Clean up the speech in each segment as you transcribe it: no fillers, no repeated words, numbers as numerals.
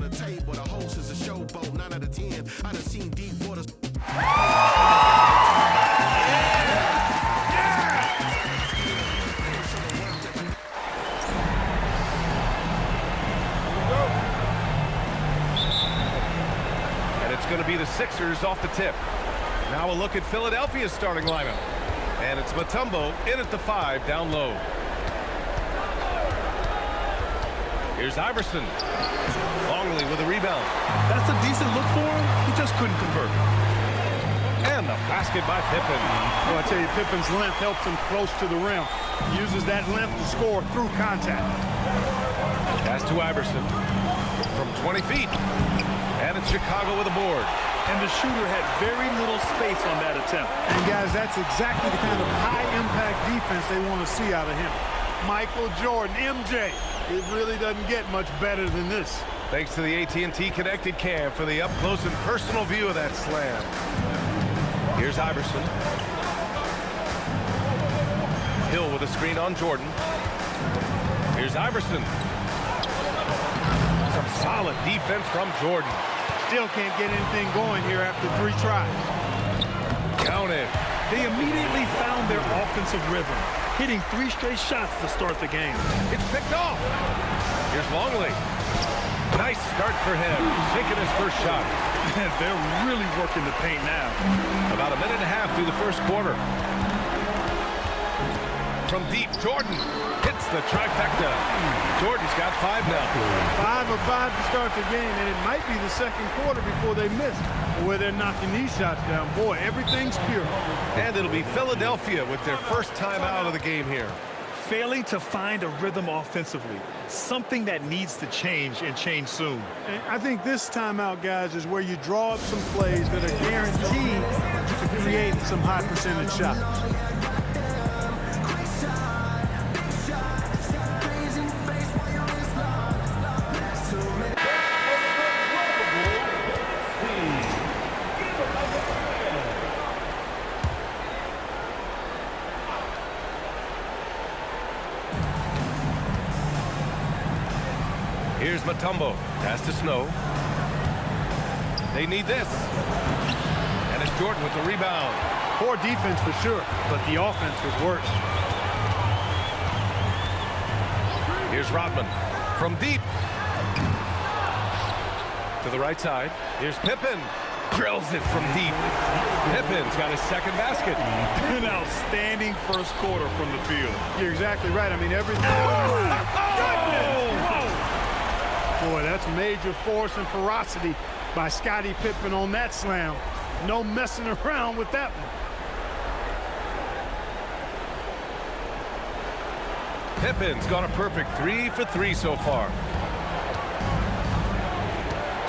the table. The host is a showboat, 9 out of 10. I done seen deep waters. And it's going to be the Sixers off the tip. Now a look at Philadelphia's starting lineup. And it's Mutombo in at the 5, down low. Here's Iverson. Longley with a rebound. That's a decent look for him. He just couldn't convert. And the basket by Pippen. Well, I tell you, Pippen's length helps him close to the rim. He uses that length to score through contact. Pass to Iverson from 20 feet. And it's Chicago with a board. And the shooter had very little space on that attempt. And, guys, that's exactly the kind of high-impact defense they want to see out of him. Michael Jordan, MJ. It really doesn't get much better than this. Thanks to the AT&T Connected Cam for the up-close and personal view of that slam. Here's Iverson. Hill with a screen on Jordan. Here's Iverson. Some solid defense from Jordan. Still can't get anything going here after 3 tries. Counted. They immediately found their offensive rhythm, hitting 3 straight shots to start the game. It's picked off. Here's Longley. Nice start for him. Taking his first shot. And they're really working the paint now. About a minute and a half through the first quarter. From deep, Jordan hits the trifecta. Jordan's got 5 now. 5 of 5 to start the game, and it might be the second quarter before they miss, where they're knocking these shots down. Boy, everything's pure. And it'll be Philadelphia with their first time out of the game here. Failing to find a rhythm offensively, something that needs to change and change soon. And I think this timeout, guys, is where you draw up some plays that are guaranteed to create some high percentage shots. Here's Mutombo. Pass to Snow. They need this. And it's Jordan with the rebound. Poor defense for sure, but the offense was worse. Here's Rodman from deep. To the right side. Here's Pippen. Drills it from deep. Pippen's got his second basket. An outstanding first quarter from the field. You're exactly right. I mean, everything. Boy, that's major force and ferocity by Scottie Pippen on that slam. No messing around with that one. Pippen's got a perfect 3 for 3 so far.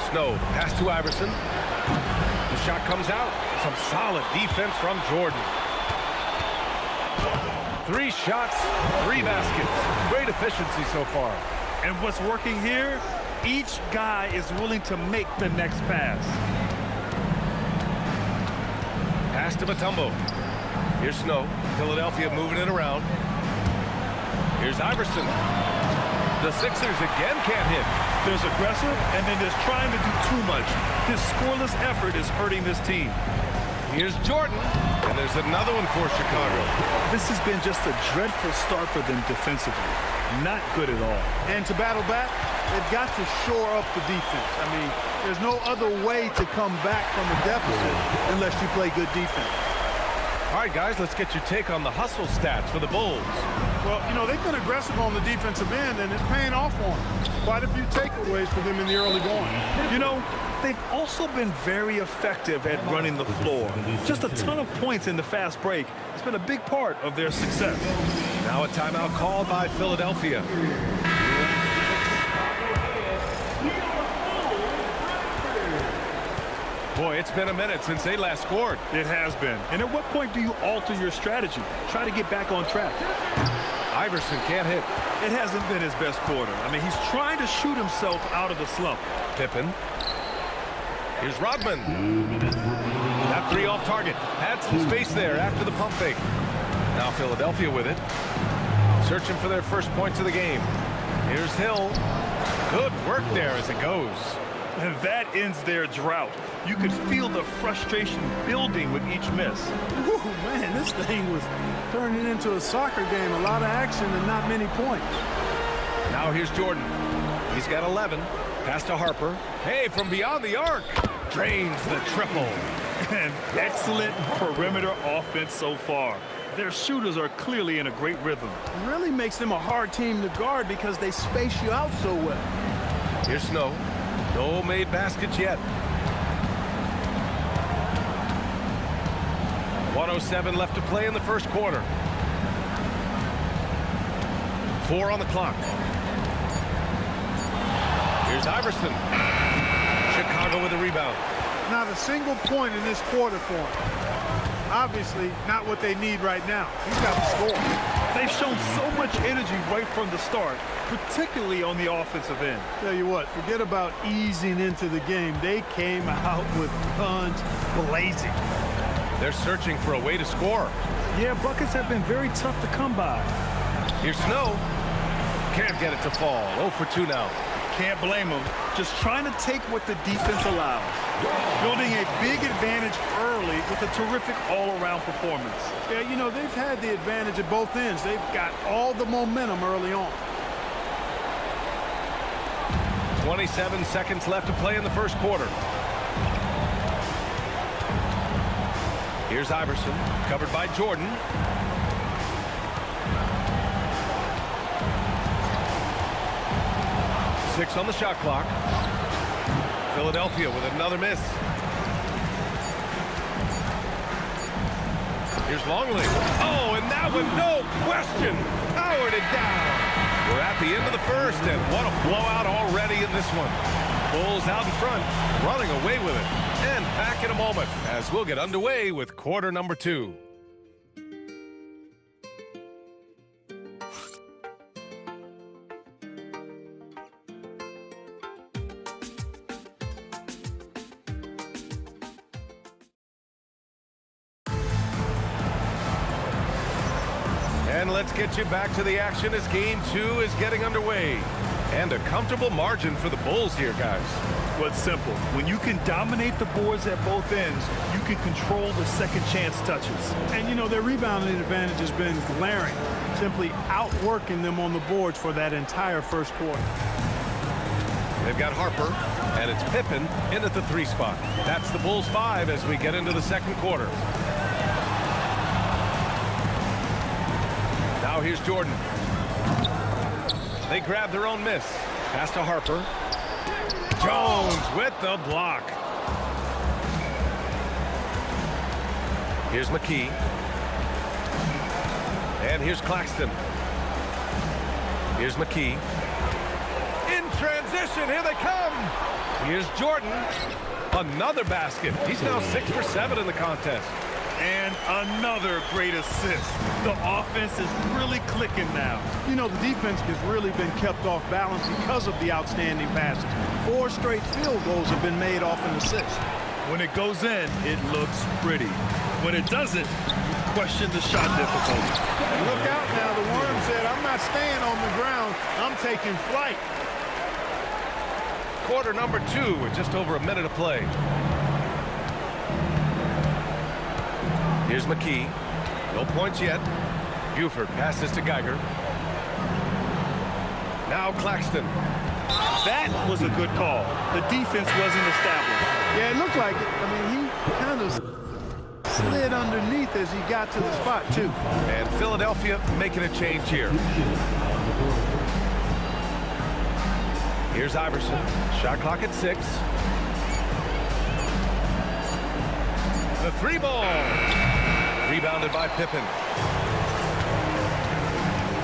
Snow, pass to Iverson. The shot comes out. Some solid defense from Jordan. 3 shots, 3 baskets. Great efficiency so far. And what's working here? Each guy is willing to make the next pass. Pass to Mutombo. Here's Snow. Philadelphia moving it around. Here's Iverson. The Sixers again can't hit. There's aggressive, and then there's trying to do too much. This scoreless effort is hurting this team. Here's Jordan. And there's another one for Chicago. This has been just a dreadful start for them defensively. Not good at all. And to battle back, they've got to shore up the defense. I mean, there's no other way to come back from a deficit unless you play good defense. All right, guys, let's get your take on the hustle stats for the Bulls. Well, you know, they've been aggressive on the defensive end, and it's paying off for them. Quite a few takeaways for them in the early going. You know, they've also been very effective at running the floor. Just a ton of points in the fast break. It's been a big part of their success. Now a timeout called by Philadelphia. Boy, it's been a minute since they last scored. It has been. And at what point do you alter your strategy? Try to get back on track. Iverson can't hit. It hasn't been his best quarter. I mean, he's trying to shoot himself out of the slump. Pippen. Here's Rodman. That 3 off target. Had some space there after the pump fake. Now Philadelphia with it. Searching for their first points of the game. Here's Hill. Good work there as it goes. And that ends their drought. You could feel the frustration building with each miss. Whew, man, this thing was turning into a soccer game. A lot of action and not many points. Now here's Jordan. He's got 11. Pass to Harper. Hey, from beyond the arc. Drains the triple. And excellent perimeter offense so far. Their shooters are clearly in a great rhythm. It really makes them a hard team to guard because they space you out so well. Here's Snow. No made baskets yet. 1:07 left to play in the first quarter. 4 on the clock. Here's Iverson. Chicago with a rebound. Not a single point in this quarter for him. Obviously, not what they need right now. He's got to score. They've shown so much energy right from the start, particularly on the offensive end. Tell you what, forget about easing into the game. They came out with guns blazing. They're searching for a way to score. Yeah, buckets have been very tough to come by. Here's Snow. Can't get it to fall. 0 for 2 now. Can't blame them. Just trying to take what the defense allows. Building a big advantage early with a terrific all-around performance. Yeah, you know, they've had the advantage at both ends. They've got all the momentum early on. 27 seconds left to play in the first quarter. Here's Iverson, covered by Jordan. Six on the shot clock. Philadelphia with another miss. Here's Longley. Oh, and that one, no question, powered it down. We're at the end of the first, and what a blowout already in this one. Bulls out in front, running away with it. And back in a moment as we'll get underway with quarter number 2. And let's get you back to the action as game 2 is getting underway. And a comfortable margin for the Bulls here, guys. Well, it's simple. When you can dominate the boards at both ends, you can control the second chance touches. And, you know, their rebounding advantage has been glaring, simply outworking them on the boards for that entire first quarter. They've got Harper, and it's Pippen in at the 3 spot. That's the Bulls 5 as we get into the second quarter. Now here's Jordan. They grab their own miss. Pass to Harper. Jones with the block. Here's McKee. And here's Claxton. Here's McKee. In transition, here they come. Here's Jordan. Another basket. He's now 6 for 7 in the contest. And another great assist. The offense is really clicking now. You know, the defense has really been kept off balance because of the outstanding passes. 4 straight field goals have been made off an assist. When it goes in, it looks pretty. When it doesn't, you question the shot difficulty. Look out now. The Worm said, I'm not staying on the ground. I'm taking flight. Quarter number 2 with just over a minute to play. Here's McKee. No points yet. Buford passes to Geiger. Now Claxton. That was a good call. The defense wasn't established. Yeah, it looked like it. I mean, he kind of slid underneath as he got to the spot, too. And Philadelphia making a change here. Here's Iverson. Shot clock at 6. The 3 ball. Rebounded by Pippen.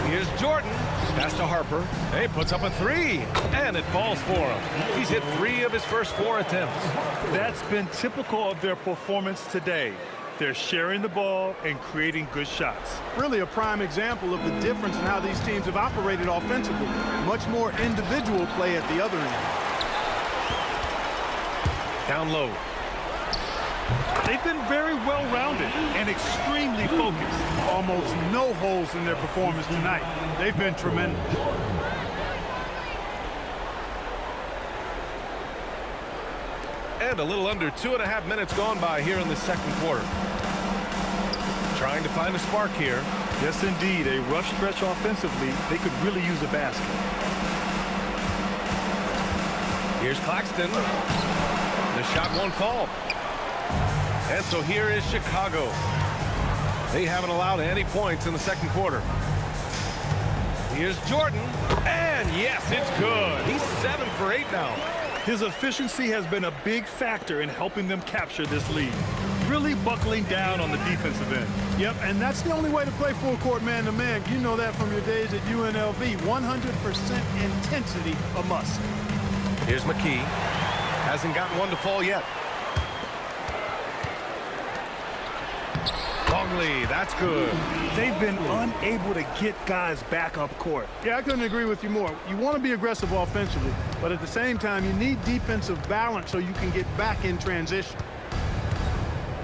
Here's Jordan. Pass to Harper. He puts up a 3. And it falls for him. He's hit 3 of his first 4 attempts. That's been typical of their performance today. They're sharing the ball and creating good shots. Really a prime example of the difference in how these teams have operated offensively. Much more individual play at the other end. Down low. They've been very well-rounded and extremely focused. Almost no holes in their performance tonight. They've been tremendous. And a little under 2.5 minutes gone by here in the second quarter. Trying to find a spark here. Yes, indeed. A rough stretch offensively. They could really use a basket. Here's Claxton. The shot won't fall. And so here is Chicago. They haven't allowed any points in the second quarter. Here's Jordan. And yes, it's good. He's 7 for 8 now. His efficiency has been a big factor in helping them capture this lead. Really buckling down on the defensive end. Yep, and that's the only way to play full court man-to-man. You know that from your days at UNLV. 100% intensity a must. Here's McKee. Hasn't gotten one to fall yet. Longley, that's good. They've been unable to get guys back up court. Yeah, I couldn't agree with you more. You want to be aggressive offensively, but at the same time, you need defensive balance so you can get back in transition.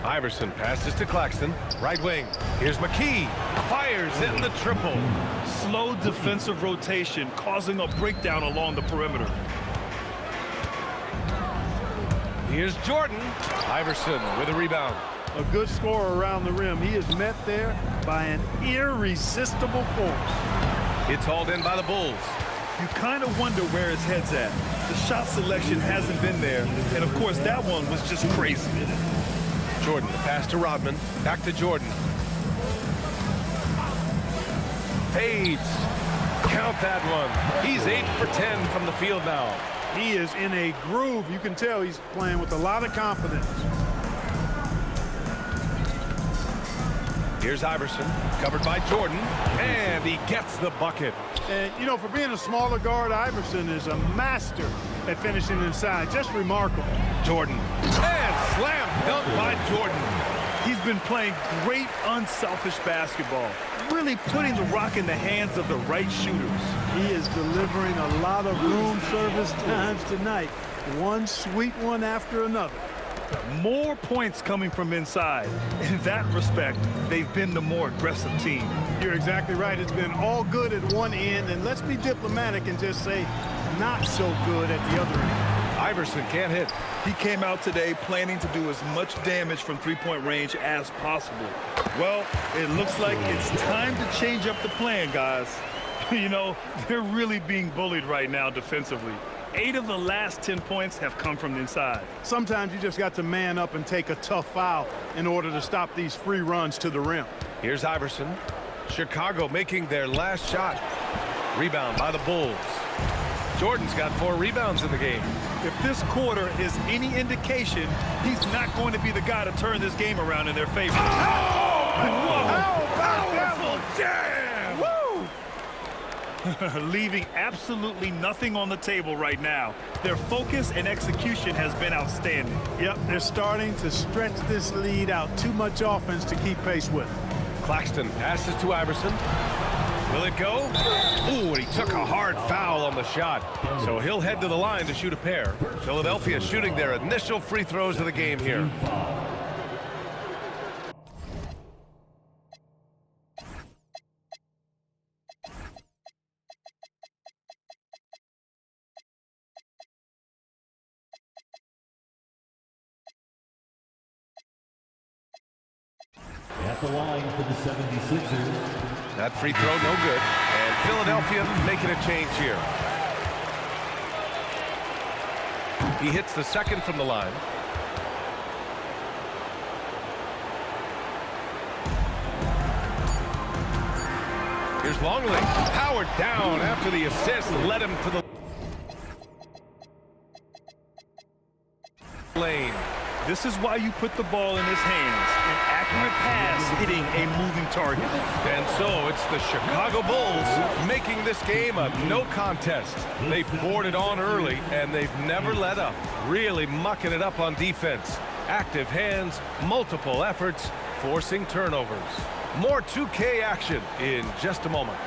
Iverson passes to Claxton. Right wing. Here's McKee. Fires in the triple. Slow defensive rotation causing a breakdown along the perimeter. Here's Jordan. Iverson with a rebound. A good scorer around the rim. He is met there by an irresistible force. It's hauled in by the Bulls. You kind of wonder where his head's at. The shot selection hasn't been there, and of course that one was just crazy. Jordan, the pass to Rodman. Back to Jordan. Fades. Count that one. He's 8 for 10 from the field now. He is in a groove. You can tell he's playing with a lot of confidence. Here's Iverson, covered by Jordan, and he gets the bucket. And, you know, for being a smaller guard, Iverson is a master at finishing inside. Just remarkable. Jordan, and slam dunk by Jordan. He's been playing great unselfish basketball, really putting the rock in the hands of the right shooters. He is delivering a lot of room service times tonight. One sweet one after another. More points coming from inside. In that respect, they've been the more aggressive team. You're exactly right. It's been all good at one end, and let's be diplomatic and just say not so good at the other end. Iverson can't hit. He came out today planning to do as much damage from three-point range as possible. Well, it looks like it's time to change up the plan, guys. You know, they're really being bullied right now defensively. 8 of the last 10 points have come from the inside. Sometimes you just got to man up and take a tough foul in order to stop these free runs to the rim. Here's Iverson. Chicago making their last shot. Rebound by the Bulls. Jordan's got 4 rebounds in the game. If this quarter is any indication, he's not going to be the guy to turn this game around in their favor. How powerful jam! Woo! Leaving absolutely nothing on the table right now. Their focus and execution has been outstanding. Yep, they're starting to stretch this lead out. Too much offense to keep pace with. Claxton passes to Iverson. Will it go? Ooh, and he took a hard foul on the shot. So he'll head to the line to shoot a pair. Philadelphia shooting their initial free throws of the game here. At the line for the 76ers. That free throw no good. And Philadelphia making a change here. He hits the second from the line. Here's Longley. Powered down after the assist led him to the lane. This is why you put the ball in his hands. An accurate pass hitting a moving target. And so it's the Chicago Bulls making this game a no contest. They poured it on early, and they've never let up. Really mucking it up on defense. Active hands, multiple efforts, forcing turnovers. More 2K action in just a moment.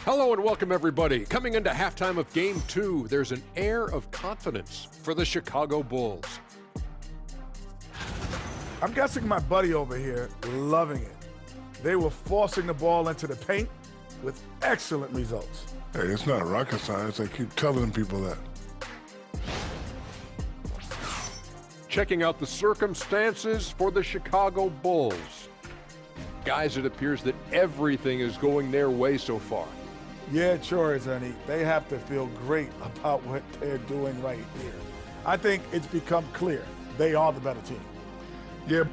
Hello and welcome, everybody. Coming into halftime of Game 2, there's an air of confidence for the Chicago Bulls. I'm guessing my buddy over here loving it. They were forcing the ball into the paint with excellent results. Hey, it's not rocket science. I keep telling people that. Checking out the circumstances for the Chicago Bulls. Guys, it appears that everything is going their way so far. Yeah, it sure is, honey. They have to feel great about what they're doing right here. I think it's become clear they are the better team. Yeah.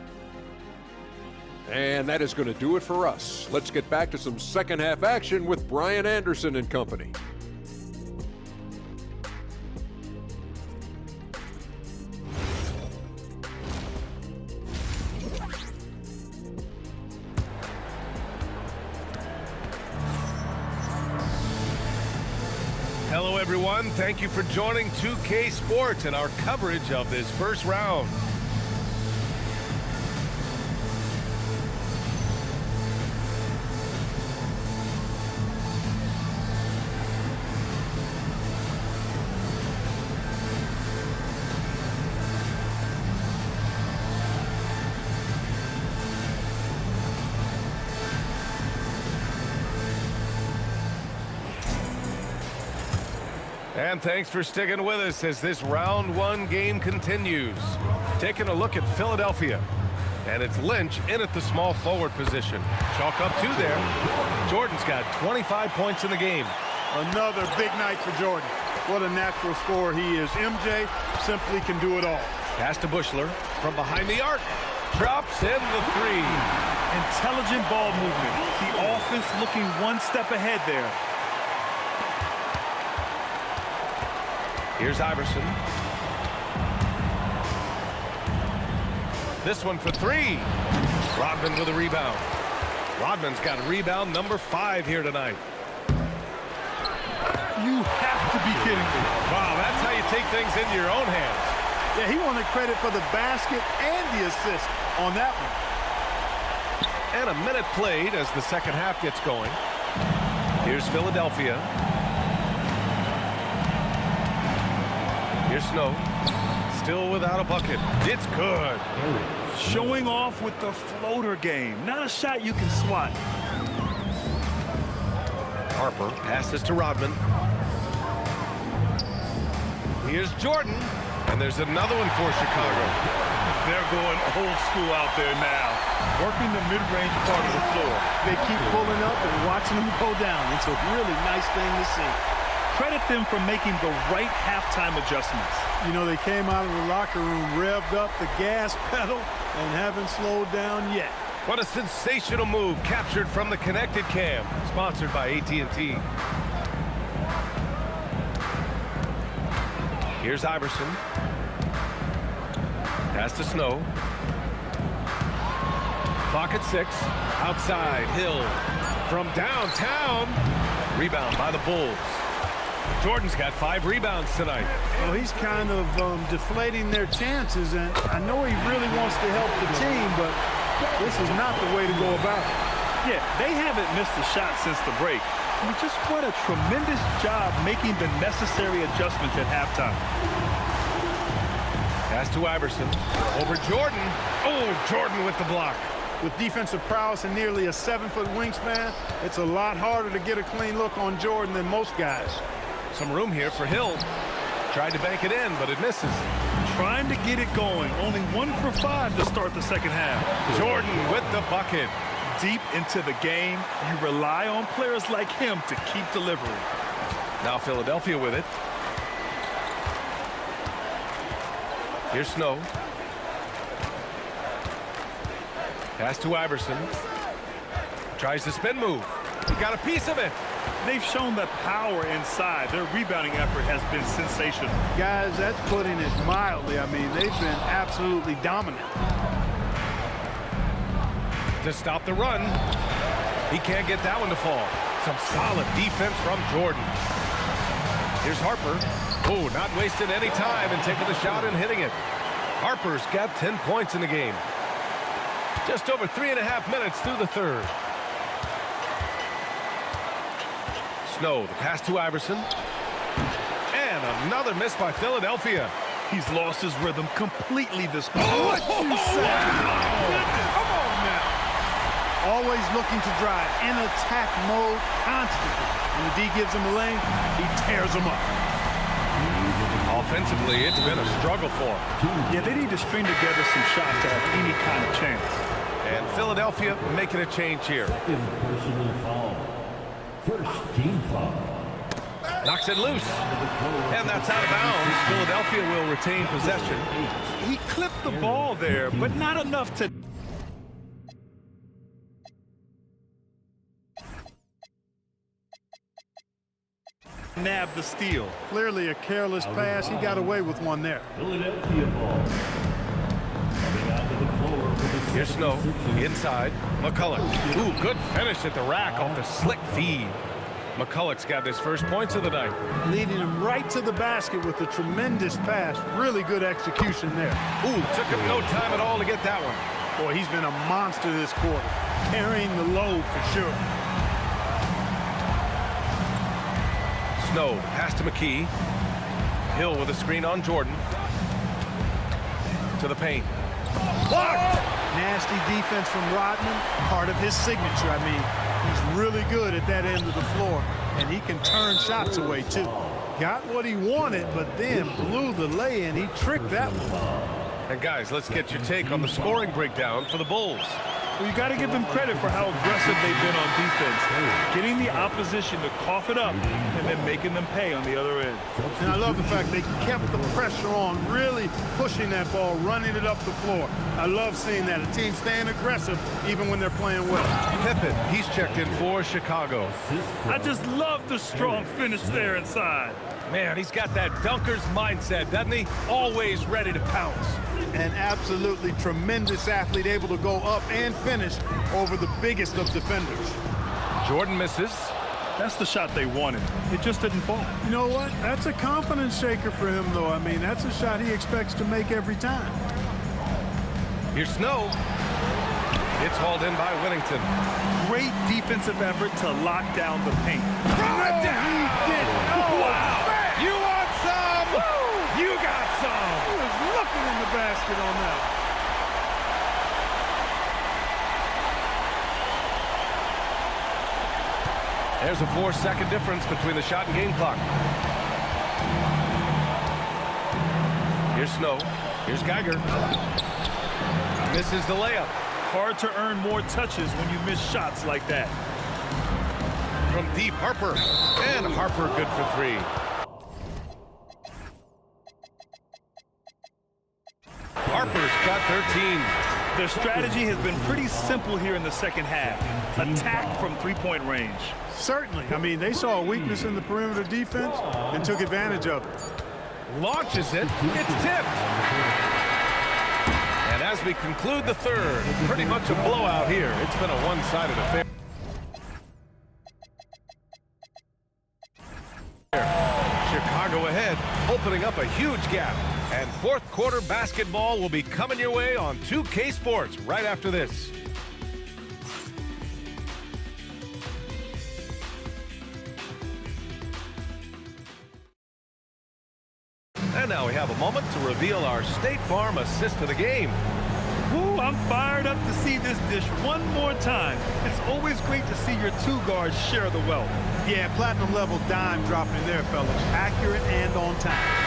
And that is going to do it for us. Let's get back to some second half action with Brian Anderson and company. Hello, everyone. Thank you for joining 2K Sports and our coverage of this first round. And thanks for sticking with us as this round one game continues. Taking a look at Philadelphia. And it's Lynch in at the small forward position. Chalk up 2 there. Jordan's got 25 points in the game. Another big night for Jordan. What a natural scorer he is. MJ simply can do it all. Pass to Bushler from behind the arc. Drops in the 3. Intelligent ball movement. The offense looking one step ahead there. Here's Iverson. This one for 3. Rodman with a rebound. Rodman's got rebound number 5 here tonight. You have to be kidding me. Wow, that's how you take things into your own hands. Yeah, he wanted credit for the basket and the assist on that one. And a minute played as the second half gets going. Here's Philadelphia. Here's Snow. Still without a bucket. It's good. Showing off with the floater game. Not a shot you can swat. Harper passes to Rodman. Here's Jordan. And there's another one for Chicago. They're going old school out there now. Working the mid-range part of the floor. They keep pulling up and watching them go down. It's a really nice thing to see. Credit them for making the right halftime adjustments. You know, they came out of the locker room, revved up the gas pedal, and haven't slowed down yet. What a sensational move captured from the Connected Cam, sponsored by AT&T. Here's Iverson. Pass to Snow. Clock at 6. Outside, Hill. From downtown. Rebound by the Bulls. Jordan's got 5 rebounds tonight. Well, he's kind of deflating their chances, and I know he really wants to help the team, but this is not the way to go about it. Yeah, they haven't missed a shot since the break. I mean, just what a tremendous job making the necessary adjustments at halftime. Pass to Iverson. Over Jordan. Oh, Jordan with the block. With defensive prowess and nearly a 7-foot wingspan, it's a lot harder to get a clean look on Jordan than most guys. Some room here for Hill. Tried to bank it in, but it misses. Trying to get it going. Only 1 for 5 to start the second half. Jordan with the bucket. Deep into the game, you rely on players like him to keep delivering. Now Philadelphia with it. Here's Snow. Pass to Iverson. Tries the spin move. He got a piece of it. They've shown that power inside. Their rebounding effort has been sensational. Guys, that's putting it mildly. I mean, they've been absolutely dominant. To stop the run. He can't get that one to fall. Some solid defense from Jordan. Here's Harper. Oh, not wasting any time and taking the shot and hitting it. Harper's got 10 points in the game. Just over 3.5 minutes through the third. Snow, the pass to Iverson. And another miss by Philadelphia. He's lost his rhythm completely this What you say? Come on now. Always looking to drive in attack mode constantly. When the D gives him a lane, he tears him up. Offensively, it's been a struggle for him. Yeah, they need to string together some shots to have any kind of chance. And Philadelphia making a change here. Second personal foul. First team foul. Knocks it loose. And that's out of bounds. Philadelphia will retain possession. He clipped the ball there, but not enough to nab the steal. Clearly a careless pass. He got away with one there. Philadelphia ball. Coming out to the floor for the Here's Snow, 76ers. inside, McCulloch. Ooh, good finish at the rack off the slick feed. McCulloch's got his first points of the night. Leading him right to the basket with a tremendous pass. Really good execution there. Ooh, took him no time at all to get that one. Boy, he's been a monster this quarter. Carrying the load for sure. Snow, pass to McKee. Hill with a screen on Jordan. To the paint. Blocked! Nasty defense from Rodman, part of his signature. I mean, he's really good at that end of the floor, and he can turn shots away, too. Got what he wanted, but then blew the lay-in. He tricked that one. And guys, let's get your take on the scoring breakdown for the Bulls. Well, you got to give them credit for how aggressive they've been on defense. Getting the opposition to cough it up and then making them pay on the other end. And I love the fact they kept the pressure on, really pushing that ball, running it up the floor. I love seeing that. A team staying aggressive even when they're playing well. Pippen, he's checked in for Chicago. I just love the strong finish there inside. Man, he's got that dunker's mindset, doesn't he? Always ready to pounce. An absolutely tremendous athlete, able to go up and finish over the biggest of defenders. Jordan misses. That's the shot they wanted. It just didn't fall. You know what? That's a confidence shaker for him, though. I mean, that's a shot he expects to make every time. Here's Snow. It's hauled in by Whittington. Great defensive effort to lock down the paint. Oh, wow! You want some? Woo! You got some! He was looking in the basket on that. There's a 4-second difference between the shot and game clock. Here's Snow. Here's Geiger. Misses the layup. Hard to earn more touches when you miss shots like that. From deep, Harper. And Harper good for three. Harper's got 13. Their strategy has been pretty simple here in the second half. Attack from three-point range. Certainly. I mean, they saw a weakness in the perimeter defense and took advantage of it. Launches it. It's tipped. And as we conclude the third, pretty much a blowout here. It's been a one-sided affair. Chicago ahead, opening up a huge gap. And fourth quarter basketball will be coming your way on 2K Sports right after this. And now we have a moment to reveal our State Farm assist of the game. Woo, I'm fired up to see this dish one more time. It's always great to see your two guards share the wealth. Yeah, platinum level dime dropping there, fellas. Accurate and on time.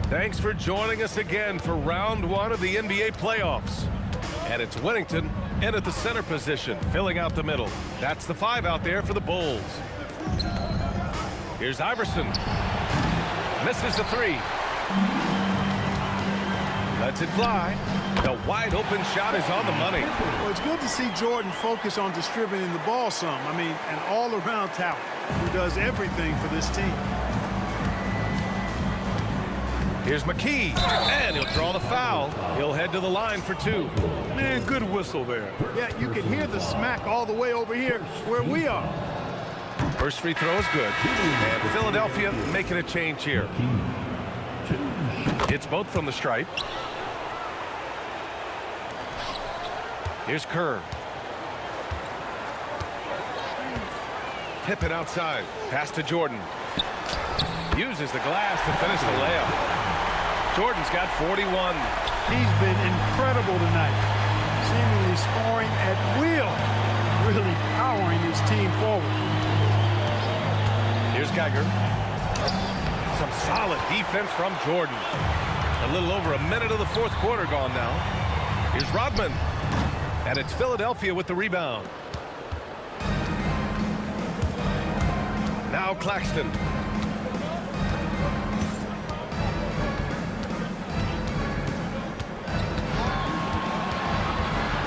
Thanks for joining us again for round one of the NBA playoffs. And it's Whittington in at the center position, filling out the middle. That's the 5 out there for the Bulls. Here's Iverson. Misses the 3. Lets it fly. The wide open shot is on the money. Well, it's good to see Jordan focus on distributing the ball some. I mean, an all-around talent who does everything for this team. Here's McKee, and he'll draw the foul. He'll head to the line for 2. Man, good whistle there. Yeah, you can hear the smack all the way over here where we are. First free throw is good. And Philadelphia making a change here. It's both from the stripe. Here's Kerr. Pippen outside. Pass to Jordan. Uses the glass to finish the layup. Jordan's got 41. He's been incredible tonight. Seemingly scoring at will. Really powering his team forward. Here's Geiger. Some solid defense from Jordan. A little over a minute of the fourth quarter gone now. Here's Rodman. And it's Philadelphia with the rebound. Now Claxton.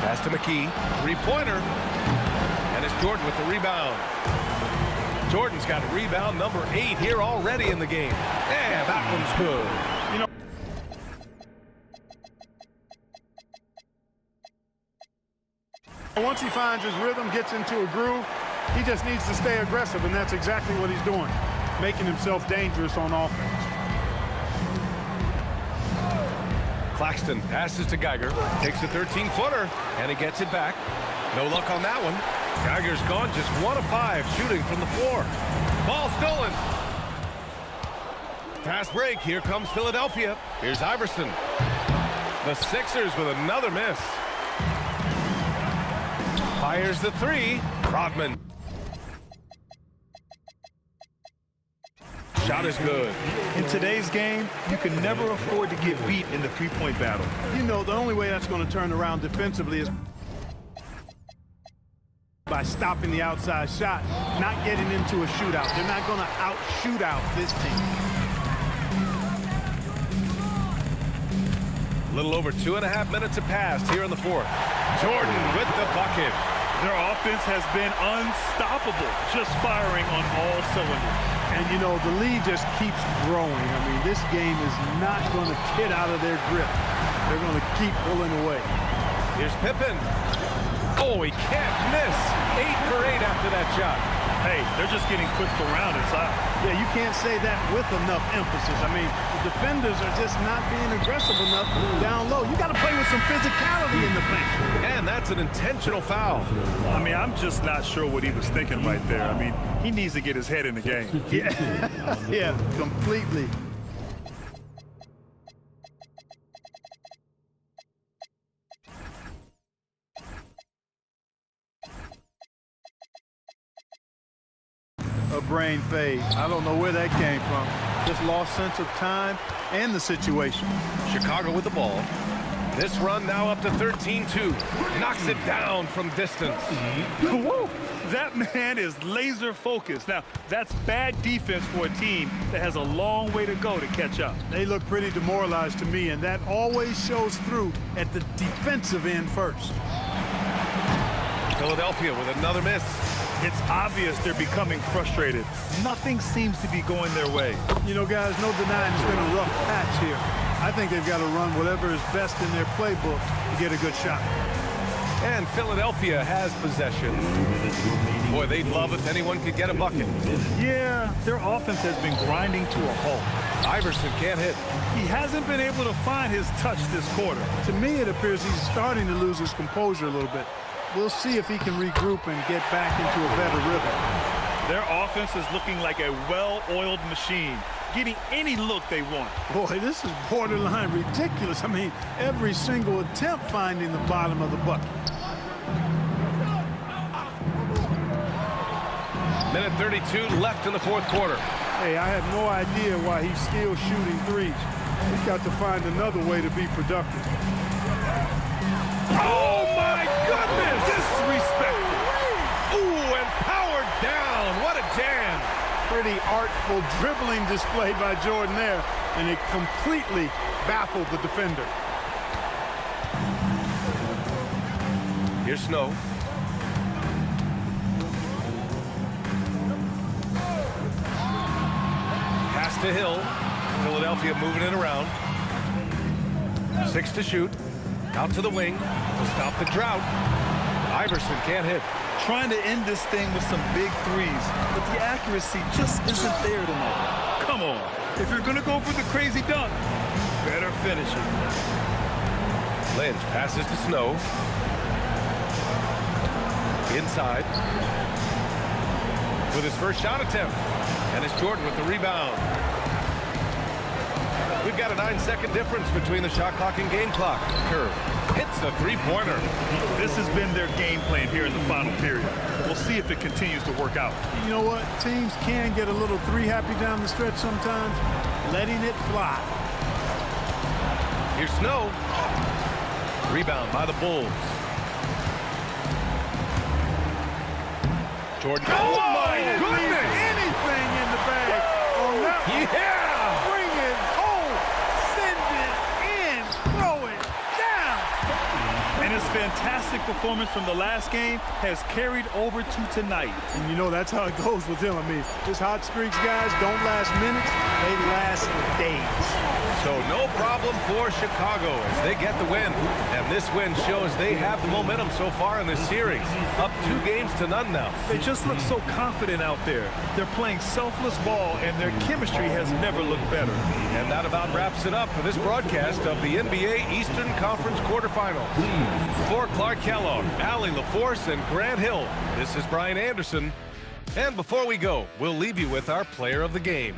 Pass to McKee. Three-pointer. And it's Jordan with the rebound. Jordan's got rebound number 8 here already in the game. And that one's good. You know, once he finds his rhythm, gets into a groove, he just needs to stay aggressive, and that's exactly what he's doing, making himself dangerous on offense. Claxton passes to Geiger, takes a 13-footer, and he gets it back. No luck on that one. Geiger's gone just 1 of 5 shooting from the floor. Ball stolen. Fast break. Here comes Philadelphia. Here's Iverson. The Sixers with another miss. Fires the 3. Rodman. Shot is good. In today's game, you can never afford to get beat in the three-point battle. You know, the only way that's going to turn around defensively is by stopping the outside shot, not getting into a shootout. They're not going to out-shoot out this team. A little over 2.5 minutes have passed here in the fourth. Jordan with the bucket. Their offense has been unstoppable, just firing on all cylinders. And, you know, the lead just keeps growing. I mean, this game is not going to get out of their grip. They're going to keep pulling away. Here's Pippen. Oh, he can't miss. 8 for 8 after that shot. Hey, they're just getting pushed around inside. Yeah, you can't say that with enough emphasis. I mean, the defenders are just not being aggressive enough down low. You got to play with some physicality in the paint. And that's an intentional foul. I mean, I'm just not sure what he was thinking right there. I mean, he needs to get his head in the game. Yeah, completely. A brain fade. I don't know where that came from. Just lost sense of time and the situation. Chicago with the ball. This run now up to 13-2. Knocks it down from distance. Whoa, that man is laser focused. Now, that's bad defense for a team that has a long way to go to catch up. They look pretty demoralized to me, and that always shows through at the defensive end first. Philadelphia with another miss. It's obvious they're becoming frustrated. Nothing seems to be going their way. You know, guys, no denying it's been a rough patch here. I think they've got to run whatever is best in their playbook to get a good shot. And Philadelphia has possession. Boy, they'd love if anyone could get a bucket. Yeah, their offense has been grinding to a halt. Iverson can't hit. He hasn't been able to find his touch this quarter. To me, it appears he's starting to lose his composure a little bit. We'll see if he can regroup and get back into a better rhythm. Their offense is looking like a well-oiled machine, getting any look they want. Boy, this is borderline ridiculous. I mean, every single attempt finding the bottom of the bucket. Minute 32 left in the fourth quarter. Hey, I have no idea why he's still shooting threes. He's got to find another way to be productive. Oh, my goodness! Disrespectful. Ooh, and powered down. What a jam. Pretty artful dribbling display by Jordan there, and it completely baffled the defender. Here's Snow. Pass to Hill. Philadelphia moving it around. 6 to shoot. Out to the wing to stop the drought. Iverson can't hit. Trying to end this thing with some big threes, but the accuracy just isn't there tonight. Come on. If you're going to go for the crazy dunk, better finish it. Lynch passes to Snow. Inside. with his first shot attempt. And it's Jordan with the rebound. We've got a 9-second difference between the shot clock and game clock. Kerr hits a three-pointer. This has been their game plan here in the final period. We'll see if it continues to work out. You know what? Teams can get a little three-happy down the stretch sometimes, letting it fly. Here's Snow. Rebound by the Bulls. Jordan. Oh, my goodness! Anything in the bag on that one. Yeah! Bring it home. Send it in. Throw it down. And his fantastic performance from the last game has carried over to tonight. And you know that's how it goes with him. I mean, his hot streaks, guys, don't last minutes. They last days. So no problem for Chicago as they get the win. And this win shows they have the momentum so far in this series. Up 2-0 now. They just look so confident out there. They're playing selfless ball, and their chemistry has never looked better. And that about wraps it up for this broadcast of the NBA Eastern Conference quarterfinals. For Clark Kellogg, Allie LaForce, and Grant Hill, this is Brian Anderson. And before we go, we'll leave you with our player of the game.